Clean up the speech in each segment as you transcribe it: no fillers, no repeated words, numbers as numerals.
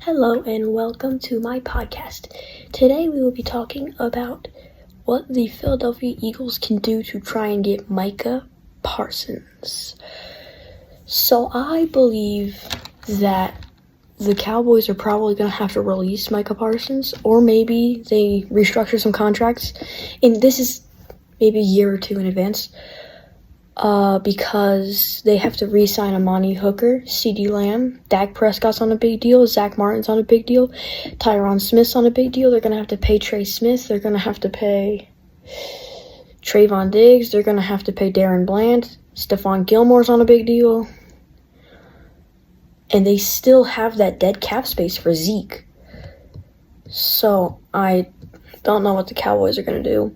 Hello and welcome to my podcast. Today we will be talking about what the Philadelphia Eagles can do to try and get Micah Parsons. So I believe that the Cowboys are probably going to have to release Micah Parsons, or maybe they restructure some contracts. And this is maybe a year or two in advance. Because they have to re-sign Amani Hooker, CeeDee Lamb, Dak Prescott's on a big deal, Zach Martin's on a big deal, Tyron Smith's on a big deal. They're going to have to pay Trey Smith. They're going to have to pay Trayvon Diggs. They're going to have to pay Darren Bland. Stephon Gilmore's on a big deal. And they still have that dead cap space for Zeke. So I don't know what the Cowboys are going to do.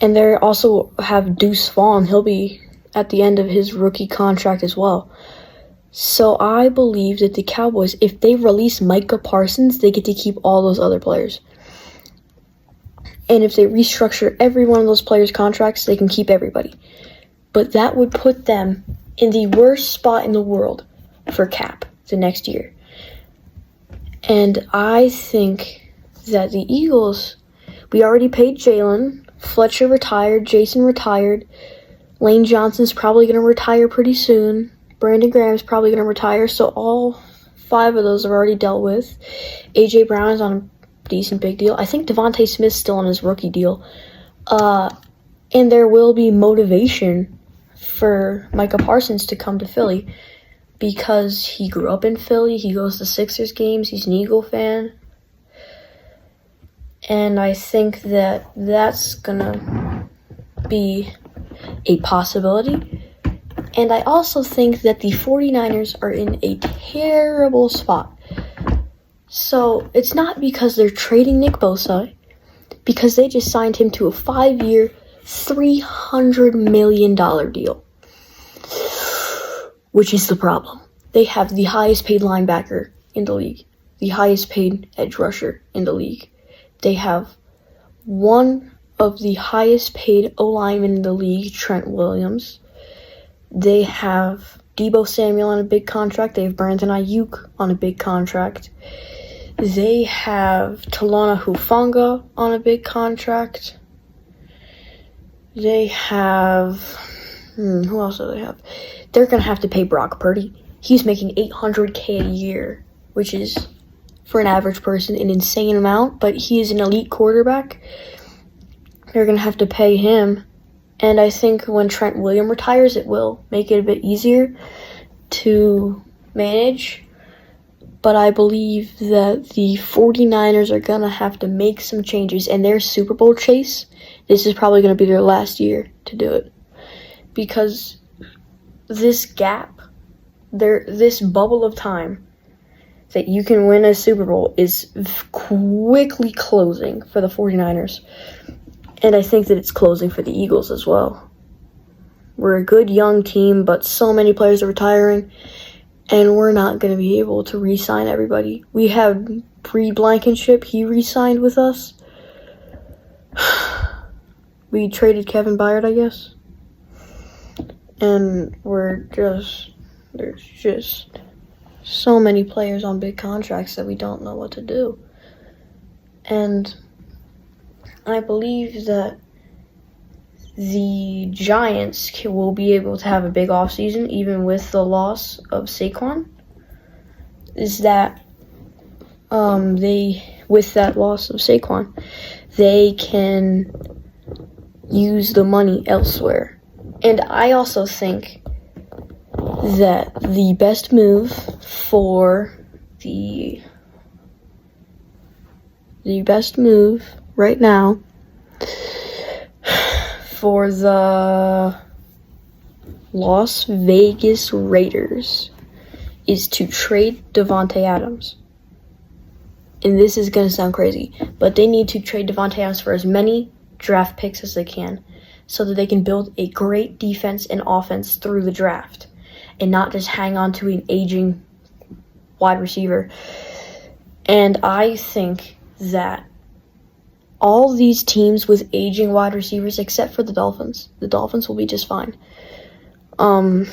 And they also have Deuce Vaughn. He'll be at the end of his rookie contract as well. So I believe that the Cowboys, if they release Micah Parsons, they get to keep all those other players. And if they restructure every one of those players' contracts, they can keep everybody. But that would put them in the worst spot in the world for cap the next year. And I think that the Eagles, we already paid Jalen. Fletcher retired. Jason retired. Lane Johnson's probably going to retire pretty soon. Brandon Graham's probably going to retire. So all 5 of those are already dealt with. A.J. Brown is on a decent big deal. I think Devontae Smith's still on his rookie deal. And there will be motivation for Micah Parsons to come to Philly because he grew up in Philly. He goes to Sixers games. He's an Eagle fan. And I think that that's going to be a possibility. And I also think that the 49ers are in a terrible spot. So it's not because they're trading Nick Bosa, because they just signed him to a 5-year, $300 million deal. Which is the problem. They have the highest paid linebacker in the league, the highest paid edge rusher in the league. They have one of the highest paid O-linemen in the league, Trent Williams. They have Deebo Samuel on a big contract. They have Brandon Ayuk on a big contract. They have Talanoa Hufanga on a big contract. They have... who else do they have? They're going to have to pay Brock Purdy. He's making $800K a year, which is, for an average person, an insane amount, but he is an elite quarterback. They're going to have to pay him. And I think when Trent Williams retires, it will make it a bit easier to manage. But I believe that the 49ers are going to have to make some changes. And their Super Bowl chase, this is probably going to be their last year to do it. Because this gap, this bubble of time that you can win a Super Bowl is quickly closing for the 49ers. And I think that it's closing for the Eagles as well. We're a good young team, but so many players are retiring, and we're not going to be able to re-sign everybody. We have Reed Blankenship. He re-signed with us. We traded Kevin Byard, I guess. And there's just so many players on big contracts that we don't know what to do. And I believe that the Giants will be able to have a big offseason, even with the loss of Saquon. Is that with that loss of Saquon, they can use the money elsewhere. And I also think that the best move right now for the Las Vegas Raiders is to trade Davante Adams. And this is going to sound crazy, but they need to trade Davante Adams for as many draft picks as they can so that they can build a great defense and offense through the draft and not just hang on to an aging wide receiver. And I think that all these teams with aging wide receivers, except for the Dolphins will be just fine. But,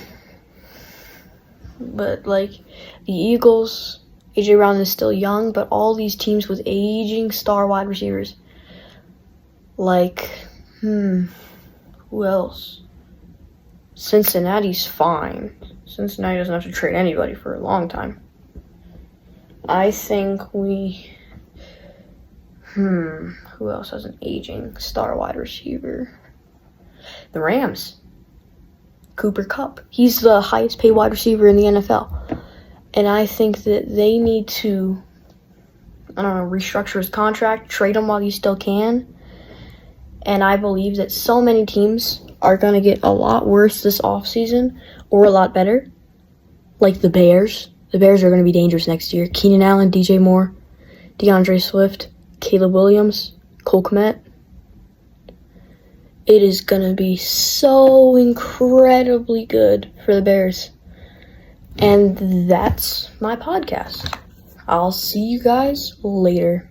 the Eagles A.J. Brown is still young, but all these teams with aging star wide receivers. Like, who else? Cincinnati's fine. Cincinnati doesn't have to trade anybody for a long time. I think who else has an aging star wide receiver? The Rams. Cooper Kupp. He's the highest paid wide receiver in the NFL. And I think that they need to, restructure his contract, trade him while you still can. And I believe that so many teams are going to get a lot worse this offseason or a lot better. Like the Bears. The Bears are going to be dangerous next year. Keenan Allen, DJ Moore, DeAndre Swift, Caleb Williams, Cole Kmet. It is going to be so incredibly good for the Bears. And that's my podcast. I'll see you guys later.